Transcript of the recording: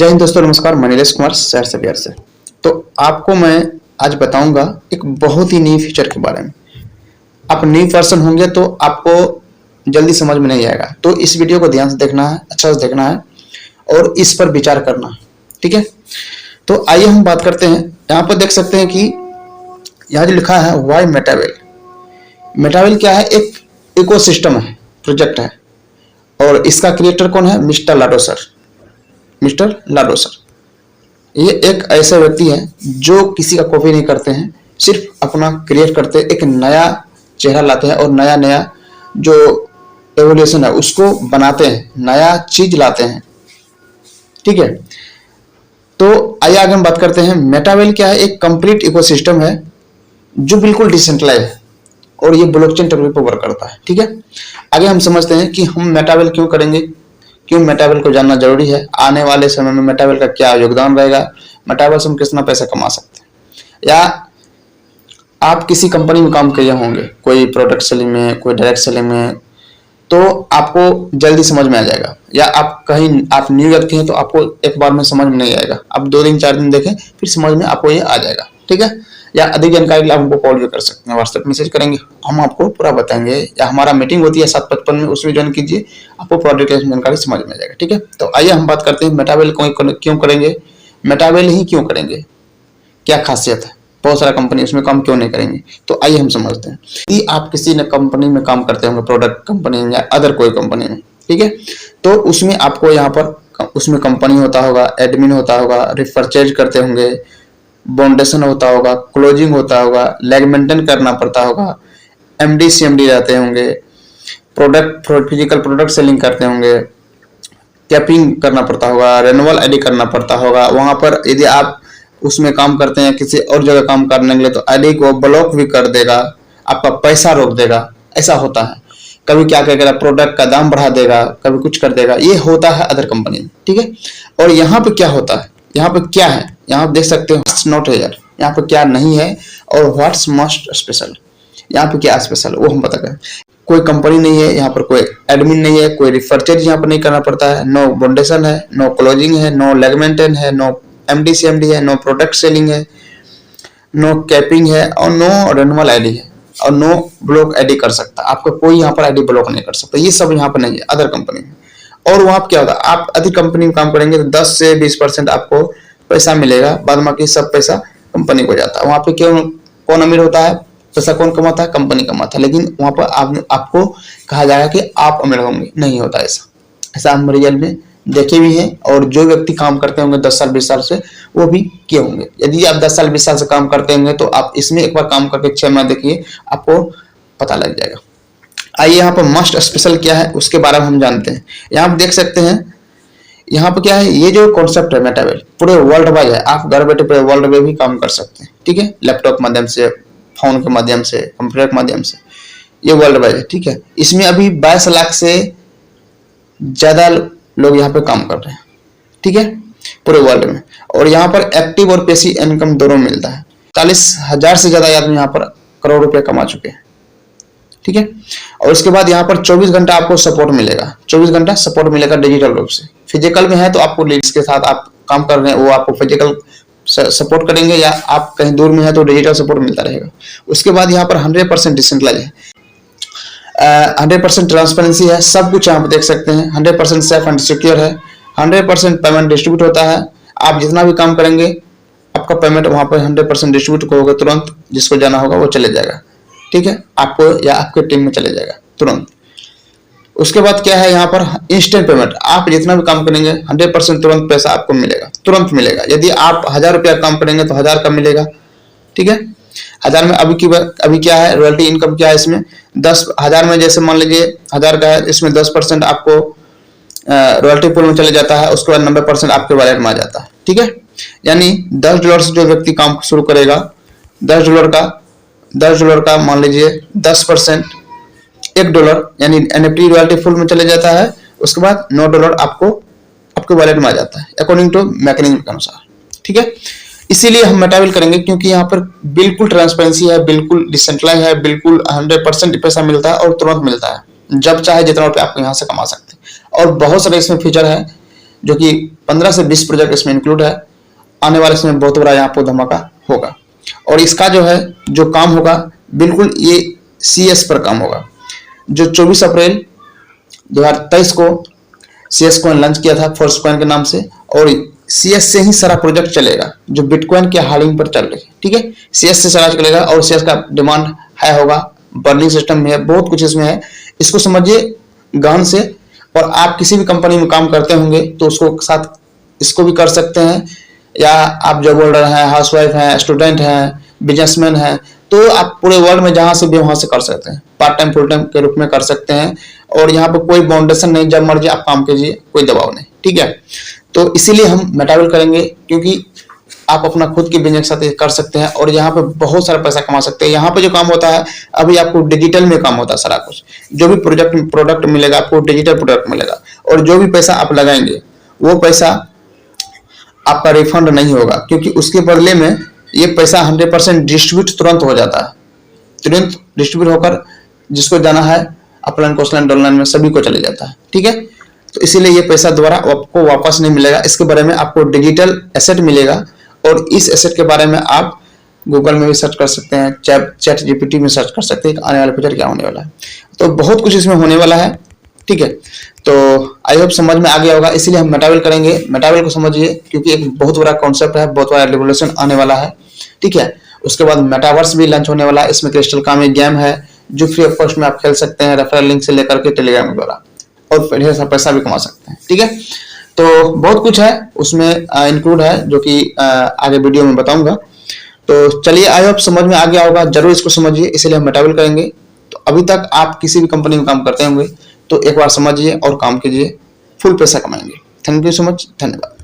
जय हिंद दोस्तों, नमस्कार। मैं नीलेश कुमार शहर से बिहार से। तो आपको मैं आज बताऊंगा एक बहुत ही नई फीचर के बारे में। आप न्यू पर्सन होंगे तो आपको जल्दी समझ में नहीं आएगा, तो इस वीडियो को ध्यान से देखना है, अच्छा से देखना है और इस पर विचार करना है, ठीक है। तो आइए हम बात करते हैं। यहाँ पर देख सकते हैं कि यहाँ जो लिखा है वाई मेटावेल। मेटावेल क्या है? एक इकोसिस्टम है, प्रोजेक्ट है, और इसका क्रिएटर कौन है? मिस्टर लाडोसर। मिस्टर लाडोसर ये एक ऐसे व्यक्ति है जो किसी का कॉपी नहीं करते हैं, सिर्फ अपना क्रिएट करते हैं, एक नया चेहरा लाते हैं और नया नया जो एवोल्यूशन है उसको बनाते हैं, नया चीज लाते हैं, ठीक है। तो आइए आगे हम बात करते हैं। मेटावेल क्या है? एक कंप्लीट इकोसिस्टम है जो बिल्कुल डिसेंट्रलाइज है और ये ब्लॉकचेन टेक्नोलॉजी पर वर्क करता है, ठीक है। आगे हम समझते हैं कि हम मेटावेल क्यों करेंगे, क्यों मेटावेल को जानना जरूरी है, आने वाले समय में मेटावेल का क्या योगदान रहेगा, मेटावेल से हम कितना पैसा कमा सकते हैं। या आप किसी कंपनी में काम किए होंगे, कोई प्रोडक्ट सेलिंग में, कोई डायरेक्ट सेलिंग में, तो आपको जल्दी समझ में आ जाएगा। या आप कहीं आप न्यू व्यक्ति हैं तो आपको एक बार में समझ में नहीं आएगा, आप 2 दिन 4 दिन देखें फिर समझ में आपको ये आ जाएगा, ठीक है। या अधिक जानकारी के लिए आप हमको कॉल भी कर सकते हैं, व्हाट्सएप मैसेज करेंगे, हम आपको पूरा बताएंगे। या हमारा मीटिंग होती है 7:55 में, उसमें ज्वाइन कीजिए, आपको पूरा डिटेल्स जानकारी समझ में आ जाएगा, ठीक है। तो आइए हम बात करते हैं मेटावेल क्यों करेंगे, मेटावेल ही क्यों करेंगे, क्या खासियत है, बहुत सारा कंपनी उसमें काम क्यों नहीं करेंगे। तो आइए हम समझते हैं। यदि आप किसी न कंपनी में काम करते होंगे, प्रोडक्ट कंपनी में या अदर कोई कंपनी में, ठीक है, तो उसमें आपको यहाँ पर उसमें कंपनी होता होगा, एडमिन होता होगा, रिपरचेज करते होंगे, बाउंडेशन होता होगा, क्लोजिंग होता होगा, लैग मेंटेन करना पड़ता होगा, एमडी सीएमडी रहते होंगे, प्रोडक्ट फिजिकल प्रोडक्ट सेलिंग करते होंगे, कैपिंग करना पड़ता होगा, रेनुअल आईडी करना पड़ता होगा। वहां पर यदि आप उसमें काम करते हैं, किसी और जगह काम करने के लिए, तो आईडी को ब्लॉक भी कर देगा, आपका पैसा रोक देगा, ऐसा होता है। कभी क्या करेगा, प्रोडक्ट का दाम बढ़ा देगा, कभी कुछ कर देगा, ये होता है अदर कंपनी में, ठीक है। और यहाँ पे क्या होता है, यहाँ पे क्या है, यहाँ आप देख सकते हो नॉट हेयर, यहाँ पे क्या नहीं है और व्हाट्स मस्ट स्पेशल, यहाँ पे क्या स्पेशल वो हम बता करें। कोई कंपनी नहीं है, यहाँ पर कोई एडमिन नहीं है, कोई रिफर्चेज यहाँ पर नहीं करना पड़ता है, नो बाउंडेशन है, नो क्लोजिंग है, नो लैग मेंटेन है, नो एमडी सीएमडी है, नो प्रोडक्ट सेलिंग है, नो कैपिंग है और नो रेनुअल आईडी है और नो ब्लॉक आईडी कर सकता। आपका कोई यहाँ पर आईडी ब्लॉक नहीं कर सकता, ये सब यहाँ पर नहीं है अदर कंपनी में। और वहां क्या होता है, आप अधिक कंपनी में काम करेंगे तो 10 से 20% आपको पैसा मिलेगा, बाद बाकी सब पैसा कंपनी को जाता है। वहां पे क्यों, कौन अमीर होता है, पैसा कौन कमाता है? कंपनी कमाता है। लेकिन वहां पर आपको कहा जाएगा कि आप अमीर होंगे, नहीं होता ऐसा हम रियल में देखे भी हैं। और जो व्यक्ति काम करते होंगे 10 साल 20 साल से, वो भी किए होंगे। यदि आप 10 साल 20 साल से काम करते होंगे तो आप इसमें एक बार काम करके 6 महीने देखिए, आपको पता लग जाएगा। आइए यहाँ पर मस्ट स्पेशल क्या है उसके बारे में हम जानते हैं। यहाँ आप देख सकते हैं, यहाँ पर क्या है, ये जो कॉन्सेप्ट है मेटावेल पूरे वर्ल्ड वाइड है, आप घर बैठे पूरे वर्ल्ड में भी काम कर सकते हैं, ठीक है। लैपटॉप के माध्यम से, फोन के माध्यम से, कंप्यूटर के माध्यम से, ये वर्ल्ड वाइड है, ठीक है। इसमें अभी 22 लाख से ज्यादा लोग यहाँ पे काम कर रहे हैं, ठीक है, पूरे वर्ल्ड में। और यहाँ पर एक्टिव और पैसिव इनकम दोनों मिलता है। 40,000 से ज्यादा आदमी यहाँ पर करोड़ रुपए कमा चुके हैं, ठीक है। और उसके बाद यहाँ पर 24 घंटा आपको सपोर्ट मिलेगा, 24 घंटा सपोर्ट मिलेगा डिजिटल रूप से। फिजिकल में है तो आपको लीड्स के साथ आप काम कर रहे हैं, वो आपको फिजिकल सपोर्ट करेंगे, या आप कहीं दूर में है तो डिजिटल सपोर्ट मिलता रहेगा। उसके बाद यहाँ पर 100% डिसेंट्रलाइज है, 100% ट्रांसपेरेंसी है, सब कुछ यहाँ पर देख सकते हैं, 100% सेफ एंड सिक्योर है, 100% पेमेंट डिस्ट्रीब्यूट होता है। आप जितना भी काम करेंगे आपका पेमेंट वहां पर 100% डिस्ट्रीब्यूट होगा, तुरंत जिसको जाना होगा वो चले जाएगा, ठीक है, आपको या आपके टीम में चले जाएगा तुरंत। उसके बाद क्या है, यहाँ पर इंस्टेंट पेमेंट, आप जितना भी काम करेंगे 100% तुरंत पैसा आपको मिलेगा, तुरंत मिलेगा। यदि आप 1000 रुपया काम करेंगे तो 1000 का मिलेगा, ठीक है। 1000 में अभी क्या है, रॉयल्टी इनकम क्या है इसमें, 10,000 में जैसे मान लीजिए 1000 का है, इसमें 10% आपको रॉयल्टी पूल में चले जाता है, उसके बाद 90% आपके वॉलेट में आ जाता है, ठीक है। यानी $10 से जो व्यक्ति काम शुरू करेगा, $10 का मान लीजिए 10% $1 यानी एनएफटी रॉयल्टी फुल में चले जाता है। उसके बाद $9 आपको आपके वॉलेट में आ जाता है अकॉर्डिंग टू मैकेनिज्म के अनुसार, ठीक है। इसीलिए हम मेटावेल करेंगे क्योंकि यहाँ पर बिल्कुल ट्रांसपेरेंसी है, बिल्कुल डिसेंट्रलाइज है, बिल्कुल 100% पैसा मिलता है और तुरंत मिलता है, जब चाहे जितना रुपये आप यहाँ से कमा सकते हैं। और बहुत सारे इसमें फीचर है जो कि 15 से 20 प्रोजेक्ट इसमें इंक्लूड है। आने वाले समय में बहुत बड़ा यहाँ पर धमाका होगा। और इसका जो है जो काम होगा बिल्कुल ये CS पर काम होगा। जो 24 अप्रैल 2023 को CS कॉइन लॉन्च किया था फोर्स कॉइन के नाम से, और CS से ही सारा प्रोजेक्ट चलेगा जो बिटकॉइन के हालिंग पर चल रही है। ठीक है, CS से सारा चलेगा और CS का डिमांड हाई होगा, बर्निंग सिस्टम में है, बहुत कुछ इसमें है। इसको समझिए गहन से। और आप किसी भी कंपनी में काम करते होंगे तो उसको साथ इसको भी कर सकते हैं, या आप जॉब होल्डर हैं, हाउसवाइफ हैं, स्टूडेंट हैं, बिजनेसमैन हैं, तो आप पूरे वर्ल्ड में जहां से भी वहां से कर सकते हैं, पार्ट टाइम फुल टाइम के रूप में कर सकते हैं। और यहाँ पे कोई बाउंडेशन नहीं, जब मर्जी आप काम कीजिए, कोई दबाव नहीं। ठीक है, तो इसीलिए हम मेटावेल करेंगे, क्योंकि आप अपना खुद के बिजनेस के साथ कर सकते हैं और यहाँ पे बहुत सारा पैसा कमा सकते हैं। यहाँ पे जो काम होता है अभी आपको डिजिटल में काम होता है सारा कुछ। जो भी प्रोडक्ट मिलेगा आपको डिजिटल प्रोडक्ट मिलेगा, और जो भी पैसा आप लगाएंगे वो पैसा आपका रिफंड नहीं होगा, क्योंकि उसके बदले में ये पैसा 100% डिस्ट्रीब्यूट तुरंत हो जाता है। तुरंत डिस्ट्रीब्यूट होकर जिसको जाना है अपलाइन कोस्टलाइन डॉललाइन में सभी को चले जाता है। ठीक है, तो इसीलिए ये पैसा दोबारा आपको वापस नहीं मिलेगा। इसके बारे में आपको डिजिटल एसेट मिलेगा, और इस एसेट के बारे में आप गूगल में भी सर्च कर सकते हैं, चैट जीपीटी में सर्च कर सकते हैं आने वाले फ्यूचर क्या होने वाला है। तो बहुत कुछ इसमें होने वाला है। ठीक है, तो आई होप समझ में आ गया होगा। इसीलिए हम मेटावेल करेंगे। मेटावेल को समझिए, क्योंकि एक बहुत बड़ा कॉन्सेप्ट है, बहुत बड़ा रेवोल्यूशन आने वाला है। ठीक है, उसके बाद मेटावर्स भी लॉन्च होने वाला है। इसमें क्रिस्टल का एक गेम है जो फ्री ऑफ कॉस्ट में आप खेल सकते हैं, रेफरल लिंक से लेकर के टेलीग्राम द्वारा, और ढेर सारा पैसा भी कमा सकते हैं। ठीक है, तो बहुत कुछ है उसमें इंक्लूड है, जो कि आगे वीडियो में बताऊंगा। तो चलिए, आई होप समझ में आ गया होगा। जरूर इसको समझिए, इसीलिए हम मेटावेल करेंगे। तो अभी तक आप किसी भी कंपनी में काम करते होंगे तो एक बार समझिए और काम कीजिए, फुल पैसा कमाएंगे। थैंक यू सो मच, धन्यवाद।